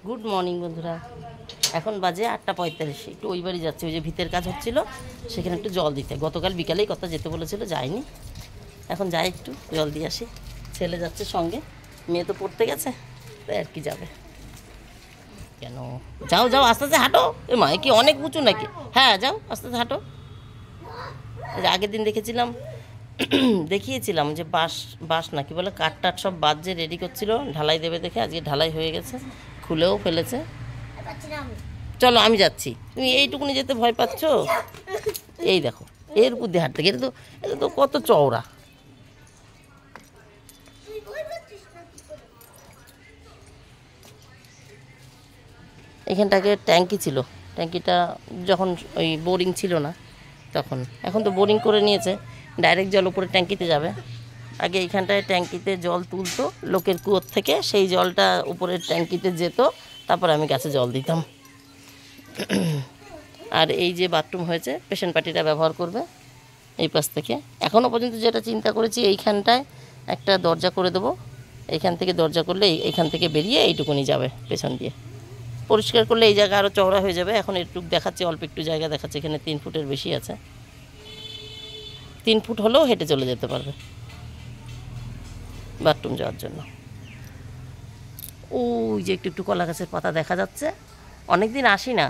Good morning বন্ধুরা। এখন বাজে 8:45। একটু ওই বাড়ি যাচ্ছি, ওই যে ভিতের কাজ হচ্ছিল সেখানে একটু জল দিতে। গতকাল বিকালেই কথা যেতে বলেছিল, যায়নি। এখন যাই, একটু জল দিয়ে আসি। ছেলে যাচ্ছে সঙ্গে, মেয়ে তো পড়তে গেছে, তাই আর কি যাবে। কেন? যাও যাও, আস্তে আস্তে হাঁটো। এ মা, কি অনেক উঁচু নাকি? হ্যাঁ যাও, আস্তে আস্তে হাঁটো। আগের দিন দেখিয়েছিলাম যে বাঁশ বাঁশ না কি বলে, কাঠ টাট সব বাদ যে রেডি করছিল, ঢালাই দেবে দেখে। আজকে ঢালাই হয়ে গেছে, খুলেও ফেলেছে। চলো আমি যাচ্ছি, তুমি এইটুকুনি যেতে ভয় পাচ্ছ? এই দেখো, এর উপর দিয়ে হাঁটতে, এটা তো কত চওড়া। এখানটাকে ট্যাঙ্কি ছিল, ট্যাঙ্কিটা যখন ওই বোরিং ছিল না তখন, এখন তো বোরিং করে নিয়েছে, ডাইরেক্ট জল উপরে ট্যাঙ্কিতে যাবে। আগে এইখানটায় ট্যাঙ্কিতে জল তুলতো লোকের কুয়োর থেকে, সেই জলটা উপরের ট্যাঙ্কিতে যেত, তারপর আমি গাছে জল দিতাম। আর এই যে বাথরুম হয়েছে, পেশেন্ট পার্টিরা ব্যবহার করবে এই পাশ থেকে। এখনও পর্যন্ত যেটা চিন্তা করেছি, এইখানটায় একটা দরজা করে দেবো। এইখান থেকে দরজা করলে এইখান থেকে বেরিয়ে এইটুকুনি যাবে পেছন দিয়ে। পরিষ্কার করলে এই জায়গা আরও চওড়া হয়ে যাবে। এখন একটু দেখাচ্ছে, অল্প একটু জায়গা দেখাচ্ছে, এখানে 3 ফুটের বেশি আছে। 3 ফুট হলেও হেঁটে চলে যেতে পারবে বাথরুম যাওয়ার জন্য। ওই যে একটু একটু কলা গাছের পাতা দেখা যাচ্ছে। অনেক দিন আসি না,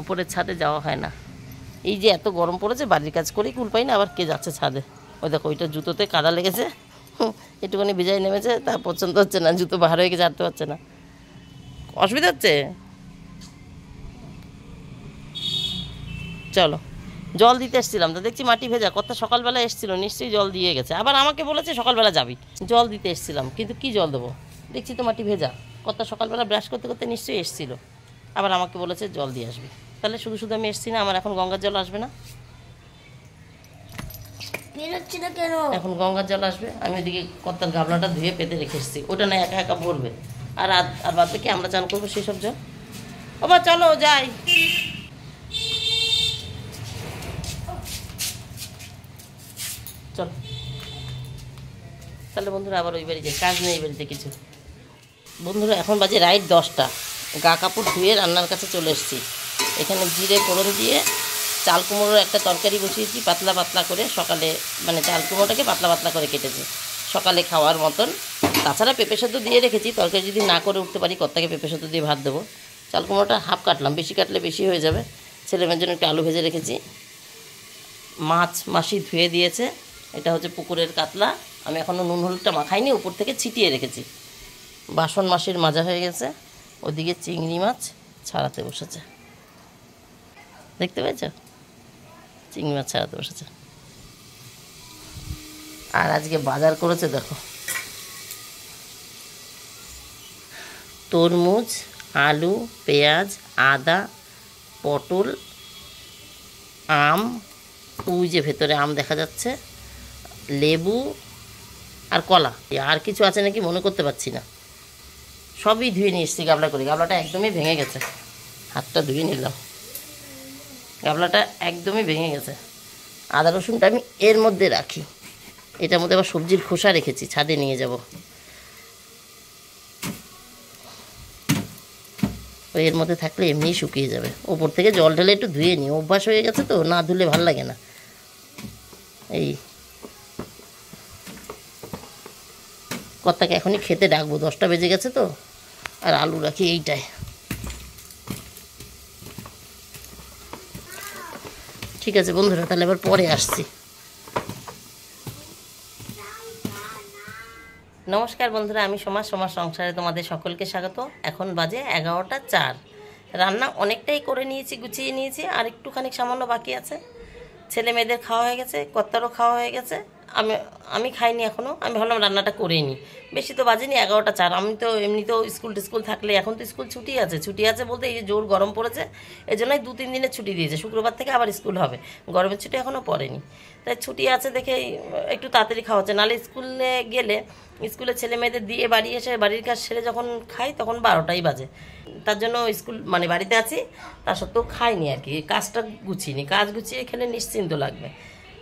ওপরের ছাদে যাওয়া হয় না। এই যে এত গরম পড়েছে, বাড়ির কাজ করেই কুল পাই না, আবার কে যাচ্ছে ছাদে? ওই দেখো, ওইটা জুতোতে কাদা লেগেছে, একটুখানি ভিজাই নেমেছে, তা পছন্দ হচ্ছে না, জুতো বাহার হয়ে গেছে, হাঁটতে পারছে না। অসুবিধা হচ্ছে। চলো, জল দিতে এসেছিলাম তো দেখছি মাটি ভেজা। কত সকালবেলা এসেছিলো, নিশ্চয়ই জল দিয়ে গেছে। আবার আমাকে বলেছে সকালবেলা যাবি। জল দিতে এসেছিলাম, কিন্তু কি জল দেবো, দেখছি তো মাটি ভেজা। কত সকালবেলা ব্রাশ করতে করতে নিশ্চয়ই এসেছিলো, আবার আমাকে বলেছে জল দিয়ে আসবি। তাহলে শুধু শুধু আমি এসেছি না, আমার এখন গঙ্গার জল আসবে না? এখন গঙ্গার জল আসবে। আমি ওইদিকে কত্তার গামলাটা ধুয়ে পেতে রেখে এসেছি, ওটা না একা একা ভরবে। আর আর বাদ বাকি আমরা চান করবো সেই সব জল। বাবা চলো যাই। চলো তাহলে বন্ধুরা, আবার ওই বাড়ি যাই, কাজ নেই এই বাড়িতে কিছু। বন্ধুরা এখন বাজে রাইট 10টা। গা কাপড় ধুয়ে রান্নার কাছে চলে এসেছি। এখানে জিরে ফোড়ন দিয়ে চাল কুমড়োর একটা তরকারি বসিয়েছি, পাতলা পাতলা করে। সকালে মানে চাল কুমড়োটাকে পাতলা পাতলা করে কেটেছি, সকালে খাওয়ার মতন। তাছাড়া পেঁপে সেদ্ধ দিয়ে রেখেছি, তরকারি যদি না করে উঠতে পারি কর্তাকে পেঁপে সেদ্ধ দিয়ে ভাত দেবো। চাল কুমড়োটা হাফ কাটলাম, বেশি কাটলে বেশি হয়ে যাবে। ছেলেমেয়ের জন্য একটু আলু ভেজে রেখেছি। মাছ মাসি ধুয়ে দিয়েছে, এটা হচ্ছে পুকুরের কাতলা। আমি এখনও নুন হলুদটা মাখাইনি, উপর থেকে ছিটিয়ে রেখেছি। বাসন মাসির মাজা হয়ে গেছে, ওদিকে চিংড়ি মাছ ছাড়াতে বসেছে, দেখতে পেয়েছ? চিংড়ি মাছ ছাড়াতে বসেছে। আর আজকে বাজার করেছে দেখো, তরমুজ, আলু, পেঁয়াজ, আদা, পটল, আম, ওই যে ভেতরে আম দেখা যাচ্ছে, লেবু আর কলা। আর কিছু আছে নাকি মনে করতে পারছি না। সবই ধুয়ে নিয়ে এসেছি গামলা করে। গামলাটা একদমই ভেঙে গেছে, হাতটা ধুয়ে নিলাম, গামলাটা একদমই ভেঙে গেছে। আদা রসুনটা আমি এর মধ্যে রাখি, এটার মধ্যে আবার সবজির খোসা রেখেছি, ছাদে নিয়ে যাব। ওই এর মধ্যে থাকলে এমনিই শুকিয়ে যাবে। ওপর থেকে জল ঢেলে একটু ধুয়ে নিই, অভ্যাস হয়ে গেছে তো, না ধুলে ভাল লাগে না। এই কর্তাকে এখনই খেতে ডাকবো, 10টা বেজে গেছে তো। আর আলু রাখি এইটায়। ঠিক আছে বন্ধুরা, তাহলে আবার পরে আসছি। নমস্কার বন্ধুরা, আমি সমাজ সংসারে তোমাদের সকলকে স্বাগত। এখন বাজে 11টা 4। রান্না অনেকটাই করে নিয়েছি, গুছিয়ে নিয়েছি, আর একটুখানি সামান্য বাকি আছে। ছেলে মেয়েদের খাওয়া হয়ে গেছে, কর্তারও খাওয়া হয়ে গেছে। আমি খাইনি এখনও। আমি ভাবলাম রান্নাটা করেই নিই, বেশি তো বাজেনি, 11টা 4। আমি তো এমনিতেও স্কুল থাকলে, এখন তো স্কুল ছুটি আছে বলতে এই যে জোর গরম পড়েছে, এই জন্যই 2-3 দিনের ছুটি দিয়েছে। শুক্রবার থেকে আবার স্কুল হবে, গরমের ছুটি এখনও পড়েনি, তাই ছুটি আছে দেখে একটু তাড়াতাড়ি খাওয়া হচ্ছে। নাহলে স্কুলে গেলে, স্কুলে ছেলে মেয়েদের দিয়ে বাড়ি এসে বাড়ির কাজ সেরে যখন খাই তখন 12টাই বাজে। তার জন্য স্কুল মানে বাড়িতে আছি, তা সত্ত্বেও খাইনি আর কি, কাজটা গুছিয়ে কাজ গুছিয়ে খেলে নিশ্চিন্ত লাগবে।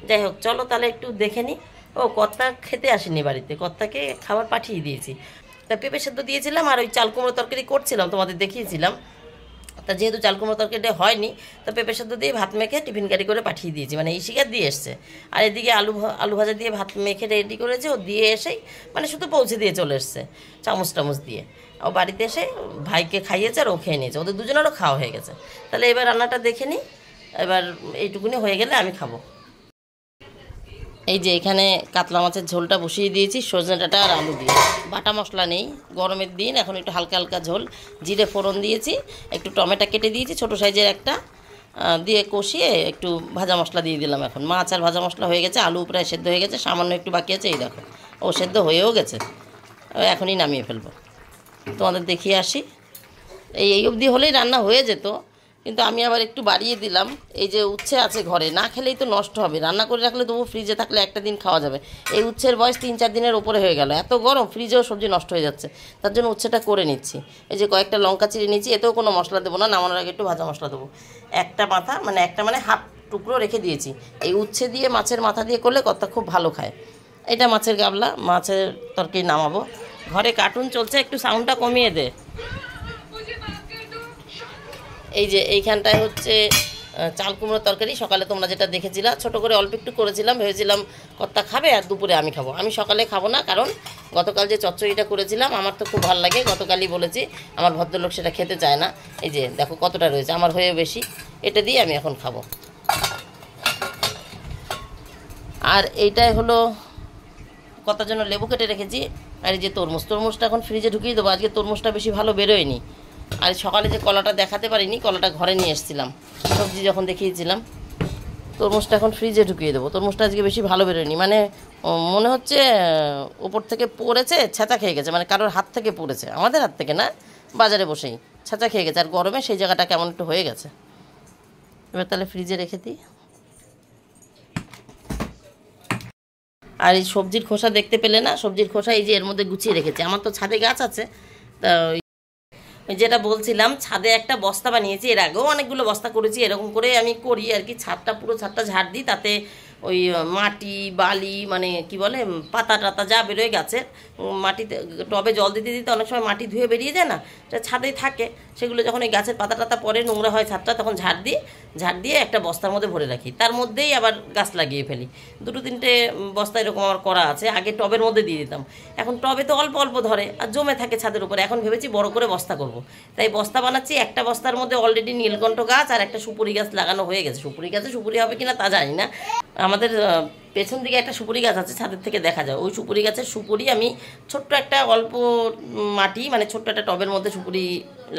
যাই হোক, চলো তাহলে একটু দেখে নিই। ও কর্তা খেতে আসেনি বাড়িতে, কর্তাকে খাবার পাঠিয়ে দিয়েছি। তা পেঁপে সেদ্ধ দিয়েছিলাম আর ওই চাল কুমড়ো তরকারি করছিলাম, তোমাদের দেখিয়েছিলাম। তা যেহেতু চাল কুমড়ো তরকারিটা হয়নি, তো পেঁপে সেদ্ধ দিয়ে ভাত মেখে টিফিন গাড়ি করে পাঠিয়ে দিয়েছি, মানে এই শিকার দিয়ে এসছে। আর এদিকে আলু ভাজা দিয়ে ভাত মেখে রেডি করেছে, ও দিয়ে এসেই মানে শুধু পৌঁছে দিয়ে চলে এসছে চামচ টামচ দিয়ে। ও বাড়িতে এসে ভাইকে খাইয়েছে আর ও খেয়ে নিয়েছে, ওদের দুজনেরও খাওয়া হয়ে গেছে। তাহলে এবার রান্নাটা দেখে নিই, এবার এইটুকুনি হয়ে গেলে আমি খাবো। এই যে এখানে কাতলা মাছের ঝোলটা বসিয়ে দিয়েছি, সজনে ডাঁটা আর আলু দিয়ে। বাটা মশলা নেই, গরমের দিন, এখন একটু হালকা হালকা ঝোল। জিরে ফোড়ন দিয়েছি, একটু টমেটো কেটে দিয়েছি ছোটো সাইজের একটা, দিয়ে কষিয়ে একটু ভাজা মশলা দিয়ে দিলাম। এখন মাছ আর ভাজা মশলা হয়ে গেছে, আলু প্রায় সেদ্ধ হয়ে গেছে, সামান্য একটু বাকি আছে। এই দেখো ও সেদ্ধ হয়েও গেছে, এখনই নামিয়ে ফেলবো। তোমাদের দেখিয়ে আসি। এই অবধি হলেই রান্না হয়ে যেত, কিন্তু আমি আবার একটু বাড়িয়ে দিলাম। এই যে উচ্ছে আছে ঘরে, না খেলেই তো নষ্ট হবে, রান্না করে রাখলে তবু ফ্রিজে থাকলে একটা দিন খাওয়া যাবে। এই উচ্ছের বয়স 3-4 দিনের উপরে হয়ে গেল, এত গরম ফ্রিজেও সবজি নষ্ট হয়ে যাচ্ছে, তার জন্য উচ্ছেটা করে নিচ্ছি। এই যে কয়েকটা লঙ্কা চিড়ে নিচ্ছি, এতেও কোনো মশলা দেবো না, নামানোর আগে একটু ভাজা মশলা দেবো। একটা মানে হাফ টুকরো রেখে দিয়েছি। এই উচ্ছে দিয়ে মাছের মাথা দিয়ে করলে কর্তা খুব ভালো খায়। এটা মাছের গাবলা, মাছের তরকারি নামাবো। ঘরে কার্টুন চলছে, একটু সাউন্ডটা কমিয়ে দে। এই যে এইখানটায় হচ্ছে চাল কুমড়োর তরকারি, সকালে তোমরা যেটা দেখেছিলা ছোট করে অল্প একটু করেছিলাম, ভেবেছিলাম কর্তা খাবে আর দুপুরে আমি খাবো। আমি সকালে খাবো না, কারণ গতকাল যে চচ্চড়িটা করেছিলাম আমার তো খুব ভালো লাগে, গতকালই বলেছি। আমার ভদ্রলোক সেটা খেতে চায় না। এই যে দেখো কতটা রয়েছে, আমার হয়ে বেশি, এটা দিয়ে আমি এখন খাবো। আর এইটাই হলো কর্তার জন্য লেবু কেটে রেখেছি। আর এই যে তরমুজটা এখন ফ্রিজে ঢুকিয়ে দেবো। আজকে তরমুজটা বেশি ভালো বেরোয়নি। আর সকালে যে কলাটা দেখাতে পারিনি, কলাটা ঘরে নিয়ে এসেছিলাম সবজি যখন দেখিয়েছিলাম। তরমুজটা এখন ফ্রিজে ঢুকিয়ে দেবো। তরমুজটা আজকে বেশি ভালো বেরোয়নি, মানে মনে হচ্ছে ওপর থেকে পড়েছে, ছ্যাঁচা খেয়ে গেছে, মানে কারোর হাত থেকে পড়েছে, আমাদের হাত থেকে না, বাজারে বসেই ছ্যাঁচা খেয়ে গেছে। আর গরমে সেই জায়গাটা কেমন একটু হয়ে গেছে। এবার তাহলে ফ্রিজে রেখে দিই। আর এই সবজির খোসা দেখতে পেলে না, সবজির খোসা এই যে এর মধ্যে গুছিয়ে রেখেছি। আমার তো ছাদে গাছ আছে, তা যেটা বলছিলাম, ছাদে একটা বস্তা বানিয়েছি, এর আগেও অনেকগুলো বস্তা করেছি, এরকম করে আমি করি আর কি। পুরো ছাদটা ঝাড় দিই, তাতে ওই মাটি বালি মানে কি বলে পাতা টাতা যা বেরোয় গাছের, মাটিতে টবে জল দিতে দিতে অনেক সময় মাটি ধুয়ে বেরিয়ে যায় না, সেটা ছাদেই থাকে। সেগুলো যখন এই গাছের পাতা টাতা পরে নোংরা হয় ছাদটা, তখন ঝাড় দিয়ে একটা বস্তার মধ্যে ভরে রাখি, তার মধ্যেই আবার গাছ লাগিয়ে ফেলি। 2-3টে বস্তা এরকম আমার করা আছে। আগে টবের মধ্যে দিয়ে দিতাম, এখন টবে তো অল্প অল্প ধরে আর জমে থাকে ছাদের উপরে। এখন ভেবেছি বড় করে বস্তা করব, তাই বস্তা বানাচ্ছি। একটা বস্তার মধ্যে অলরেডি নীলকণ্ঠ গাছ আর একটা সুপুরি গাছ লাগানো হয়ে গেছে। সুপুরি গাছে সুপুরি হবে কিনা তা জানি না। আমাদের পেছন দিকে একটা সুপুরি গাছ আছে, ছাদের থেকে দেখা যায়। ওই সুপুরি গাছের সুপুরি আমি ছোট্ট একটা অল্প মাটি মানে ছোট্ট একটা টবের মধ্যে সুপুরি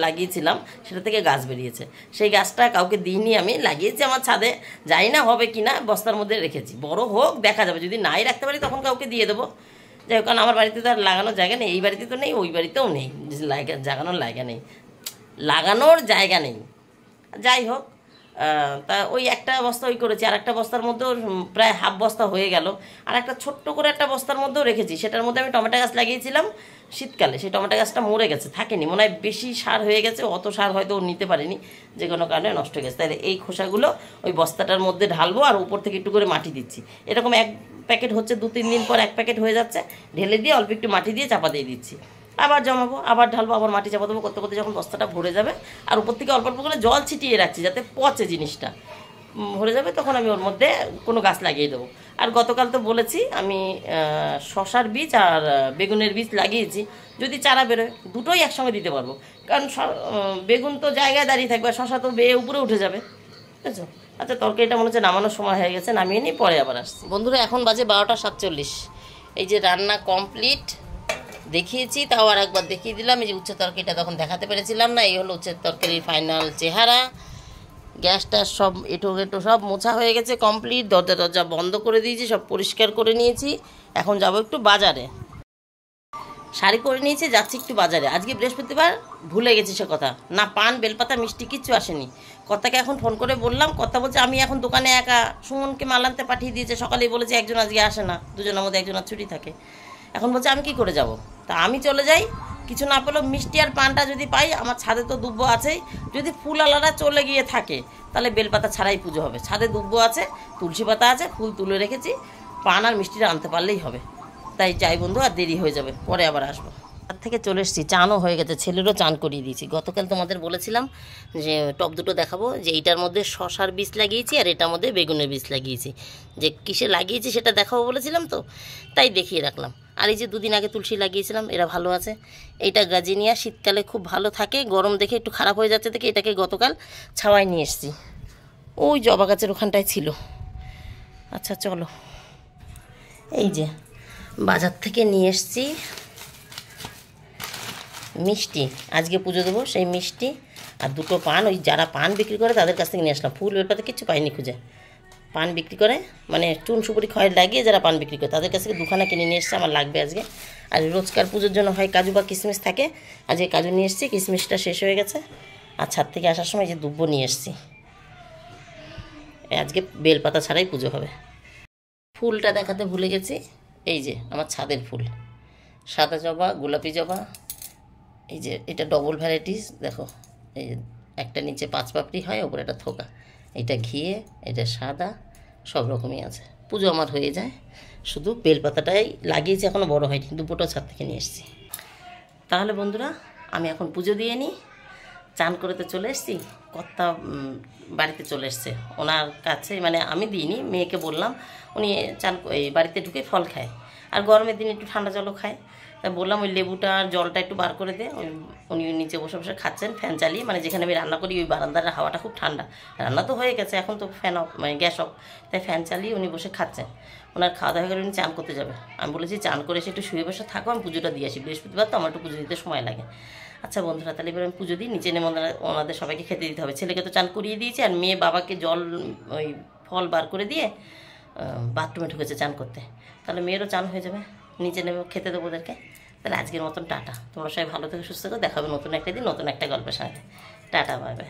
লাগিয়েছিলাম, সেটা থেকে গাছ বেরিয়েছে। সেই গাছটা কাউকে দিইনি, আমি লাগিয়েছি আমার ছাদে, জানি না হবে কিনা, বস্তার মধ্যে রেখেছি। বড় হোক দেখা যাবে, যদি নাই রাখতে পারি তখন কাউকে দিয়ে দেবো। যাই হোক, কারণ আমার বাড়িতে তো আর লাগানোর জায়গা নেই, এই বাড়িতে তো নেই, ওই বাড়িতেও নেই, লাগানোর জায়গা নেই। যাই হোক, তা ওই একটা বস্তা ওই করেছি, আর একটা বস্তার মধ্যেও প্রায় হাফ বস্তা হয়ে গেল। আর একটা ছোট্ট করে একটা বস্তার মধ্যেও রেখেছি, সেটার মধ্যে আমি টমেটো গাছ লাগিয়েছিলাম শীতকালে। সেই টমেটো গাছটা মরে গেছে, থাকেনি, মনে হয় বেশি সার হয়ে গেছে, অত সার হয়তো নিতে পারিনি, যে কোনো কারণে নষ্ট হয়ে গেছে। তাহলে এই খোসাগুলো ওই বস্তাটার মধ্যে ঢালবো, আর উপর থেকে একটু করে মাটি দিচ্ছি। এরকম এক প্যাকেট হচ্ছে, 2-3 দিন পর এক প্যাকেট হয়ে যাচ্ছে, ঢেলে দিয়ে অল্প একটু মাটি দিয়ে চাপা দিয়ে দিচ্ছি। আবার জমাবো, আবার ঢালবো, আবার মাটি চাপা দেবো, করতে করতে যখন বস্তাটা ভরে যাবে, আর উপর থেকে অল্প অল্প করে জল ছিটিয়ে রাখছি যাতে পচে জিনিসটা, ভরে যাবে তখন আমি ওর মধ্যে কোনো গাছ লাগিয়ে দেবো। আর গতকাল তো বলেছি আমি শশার বীজ আর বেগুনের বীজ লাগিয়েছি, যদি চারা বেরোয় দুটোই একসঙ্গে দিতে পারবো, কারণ বেগুন তো জায়গায় দাঁড়িয়ে থাকবে, আর শশা তো বেয়ে উপরে উঠে যাবে, বুঝেছো? আচ্ছা, তরকারিটা মনে হচ্ছে নামানোর সময় হয়ে গেছে, নামিয়ে নিই, পরে আবার আসছি। বন্ধুরা, এখন বাজে 12টা 47। এই যে রান্না কমপ্লিট, দেখিয়েছি, তাও আর একবার দেখিয়ে দিলাম। এই যে উচ্ছের তরকারিটা তখন দেখাতে পেরেছিলাম না, এই হলো উচ্ছের তরকারির ফাইনাল চেহারা। গ্যাসটা সব এঁটো সব মোছা হয়ে গেছে কমপ্লিট, দরজা বন্ধ করে দিয়েছি, সব পরিষ্কার করে নিয়েছি। এখন যাব একটু বাজারে, শাড়ি পরে নিয়েছি, যাচ্ছি একটু বাজারে। আজকে বৃহস্পতিবার, ভুলে গেছি সে কথা, না পান বেলপাতা মিষ্টি কিচ্ছু আসেনি। কর্তাকে এখন ফোন করে বললাম, কর্তা বলছে আমি এখন দোকানে একা, সুমনকে মাল আনতে পাঠিয়ে দিয়েছে, সকালেই বলেছে একজন আজকে আসে না, দুজনের মধ্যে একজনের ছুটি থাকে। এখন বলছে আমি কি করে যাব, তা আমি চলে যাই, কিছু না পেলেও মিষ্টি আর পানটা যদি পাই, আমার ছাদে তো দুব্বো আছেই, যদি ফুল আলাদা চলে গিয়ে থাকে তাহলে বেলপাতা ছাড়াই পুজো হবে। ছাদে দুব্বো আছে, তুলসী পাতা আছে, ফুল তুলে রেখেছি, পান আর মিষ্টিটা আনতে পারলেই হবে। তাই যাই বন্ধু, আর দেরি হয়ে যাবে, পরে আবার আসবো। তার থেকে চলে এসেছি, চানও হয়ে গেছে, ছেলেরও চান করিয়ে দিয়েছি। গতকাল তোমাদের বলেছিলাম যে টপ দুটো দেখাবো, যে এইটার মধ্যে শশার বীজ লাগিয়েছি আর এটার মধ্যে বেগুনের বীজ লাগিয়েছি। যে কিসে লাগিয়েছি সেটা দেখাবো বলেছিলাম, তো তাই দেখিয়ে রাখলাম। আর এই যে দুদিন আগে তুলসী লাগিয়েছিলাম, এরা ভালো আছে। এইটা গাজিনিয়া শীতকালে খুব ভালো থাকে, গরম দেখে একটু খারাপ হয়ে যাচ্ছে দেখে এটাকে গতকাল ছাওয়ায় নিয়ে এসেছি। ওই জবা গাছের ওখানটায় ছিল। আচ্ছা চলো, এই যে বাজার থেকে নিয়ে এসেছি মিষ্টি, আজকে পুজো দেবো সেই মিষ্টি আর দুটো পান। ওই যারা পান বিক্রি করে তাদের কাছ থেকে নিয়ে আসলাম, ফুল বেলপাতা কিচ্ছু পাইনি খুঁজে। পান বিক্রি করে মানে চুন সুপুরি খয়ের লাগিয়ে যারা পান বিক্রি করে তাদের কাছ থেকে দুখানা কিনে নিয়ে এসছে, আমার লাগবে আজকে। আর রোজকার পুজোর জন্য হয় কাজু বা কিশমিশ থাকে, আজকে কাজু নিয়ে এসেছি, কিশমিশটা শেষ হয়ে গেছে। আর ছাদ থেকে আসার সময় যে দুব্বো নিয়ে এসেছি, আজকে বেলপাতা ছাড়াই পুজো হবে। ফুলটা দেখাতে ভুলে গেছি, এই যে আমার ছাদের ফুল, সাদা জবা, গোলাপি জবা। এই যে এটা ডবল ভ্যারাইটিস, দেখো এই যে একটা নিচে 5 পাপড়ি হয়, ওপরে একটা থোকা। এটা ঘিয়ে, এটা সাদা, সব রকমই আছে। পুজো আমার হয়ে যায়, শুধু বেলপাতাটাই লাগিয়েছি, এখনও বড় হয়নি, দুপুরটাও ছাদ থেকে নিয়ে এসেছি। তাহলে বন্ধুরা আমি এখন পুজো দিয়ে নিই। চান করে তো চলে এসেছি, কর্তা বাড়িতে চলে এসছে, ওনার কাছে মানে আমি দিইনি, মেয়েকে বললাম, উনি চান এই বাড়িতে ঢুকে ফল খায়, আর গরমের দিন একটু ঠান্ডা জলও খায়। তাই বললাম ওই লেবুটা আর জলটা একটু বার করে দে। উনি নিচে বসে বসে খাচ্ছেন ফ্যান চালিয়ে, মানে যেখানে আমি রান্না করি ওই বারান্দার হাওয়াটা খুব ঠান্ডা, রান্না তো হয়ে গেছে, এখন তো ফ্যান অফ মানে গ্যাস অফ, তাই ফ্যান চালিয়ে উনি বসে খাচ্ছেন। ওনার খাওয়া দাওয়া হয়ে গেলে উনি চান করতে যাবে। আমি বলেছি চান করে এসে একটু শুয়ে বসে থাকো, আমি পুজোটা দিয়ে আসি, বৃহস্পতিবার তো আমার একটু পুজো দিতে সময় লাগে। আচ্ছা বন্ধুরা, তাহলে এবার আমি পুজো দিই, নিচে নেমে ওনাদের সবাইকে খেতে দিতে হবে। ছেলেকে তো চান করিয়ে দিয়েছি, আর মেয়ে বাবাকে জল ওই ফল বার করে দিয়ে বাথরুমে ঢুকেছে চান করতে। তাহলে মেয়েরও চান হয়ে যাবে, নিচে নেমে খেতে দেবো ওদেরকে। তাহলে আজকের মতন টাটা, তোমরা সবাই ভালো থেকে সুস্থ করে দেখাবে নতুন একটা দিন নতুন একটা গল্পের সাথে। Tata, bye bye.